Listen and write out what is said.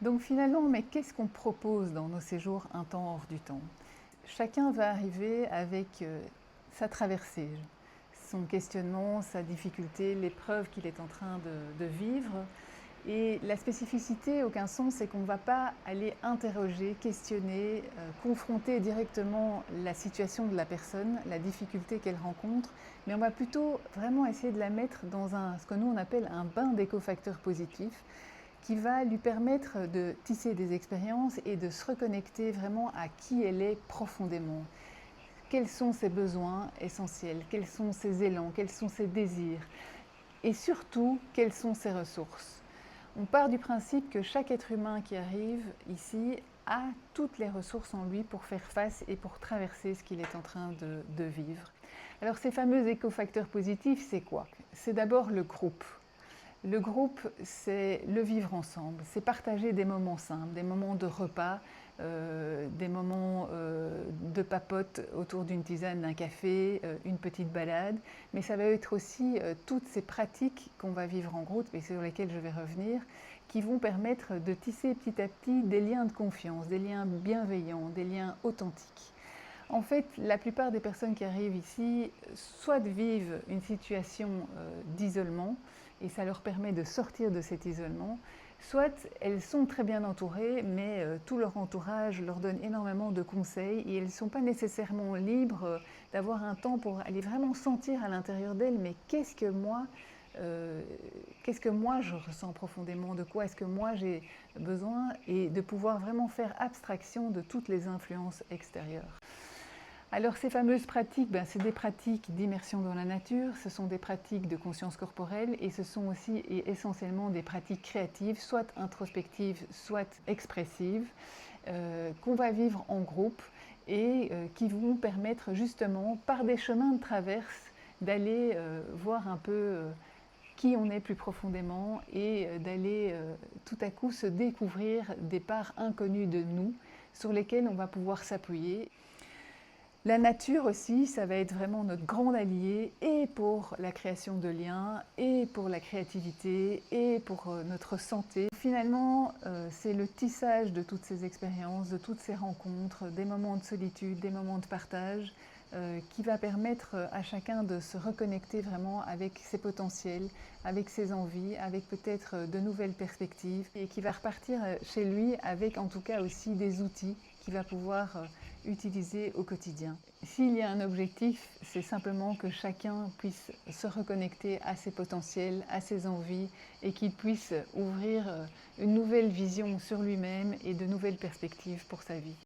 Donc finalement, mais qu'est-ce qu'on propose dans nos séjours un temps hors du temps? Chacun va arriver avec sa traversée, son questionnement, sa difficulté, l'épreuve qu'il est en train de vivre. Et la spécificité, aucun sens, c'est qu'on ne va pas aller interroger, questionner, confronter directement la situation de la personne, la difficulté qu'elle rencontre, mais on va plutôt vraiment essayer de la mettre dans ce que nous on appelle un bain d'écofacteurs positifs, qui va lui permettre de tisser des expériences et de se reconnecter vraiment à qui elle est profondément. Quels sont ses besoins essentiels? Quels sont ses élans? Quels sont ses désirs? Et surtout, quelles sont ses ressources? On part du principe que chaque être humain qui arrive ici a toutes les ressources en lui pour faire face et pour traverser ce qu'il est en train de vivre. Alors ces fameux écofacteurs positifs, c'est quoi? C'est d'abord le groupe. Le groupe, c'est le vivre ensemble, c'est partager des moments simples, des moments de repas, des moments de papote autour d'une tisane, d'un café, une petite balade. Mais ça va être aussi toutes ces pratiques qu'on va vivre en groupe et sur lesquelles je vais revenir, qui vont permettre de tisser petit à petit des liens de confiance, des liens bienveillants, des liens authentiques. En fait, la plupart des personnes qui arrivent ici, soit vivent une situation d'isolement, et ça leur permet de sortir de cet isolement, soit elles sont très bien entourées, mais tout leur entourage leur donne énormément de conseils et elles ne sont pas nécessairement libres d'avoir un temps pour aller vraiment sentir à l'intérieur d'elles, mais qu'est-ce que moi je ressens profondément, de quoi est-ce que moi j'ai besoin, et de pouvoir vraiment faire abstraction de toutes les influences extérieures. Alors ces fameuses pratiques, c'est des pratiques d'immersion dans la nature, ce sont des pratiques de conscience corporelle et ce sont aussi et essentiellement des pratiques créatives, soit introspectives, soit expressives, qu'on va vivre en groupe et qui vont permettre justement, par des chemins de traverse, d'aller voir un peu qui on est plus profondément et d'aller tout à coup se découvrir des parts inconnues de nous sur lesquelles on va pouvoir s'appuyer. La nature aussi, ça va être vraiment notre grand allié, et pour la création de liens, et pour la créativité, et pour notre santé. Finalement, c'est le tissage de toutes ces expériences, de toutes ces rencontres, des moments de solitude, des moments de partage, qui va permettre à chacun de se reconnecter vraiment avec ses potentiels, avec ses envies, avec peut-être de nouvelles perspectives, et qui va repartir chez lui avec en tout cas aussi des outils qu'il va pouvoir utiliser au quotidien. S'il y a un objectif, c'est simplement que chacun puisse se reconnecter à ses potentiels, à ses envies, et qu'il puisse ouvrir une nouvelle vision sur lui-même et de nouvelles perspectives pour sa vie.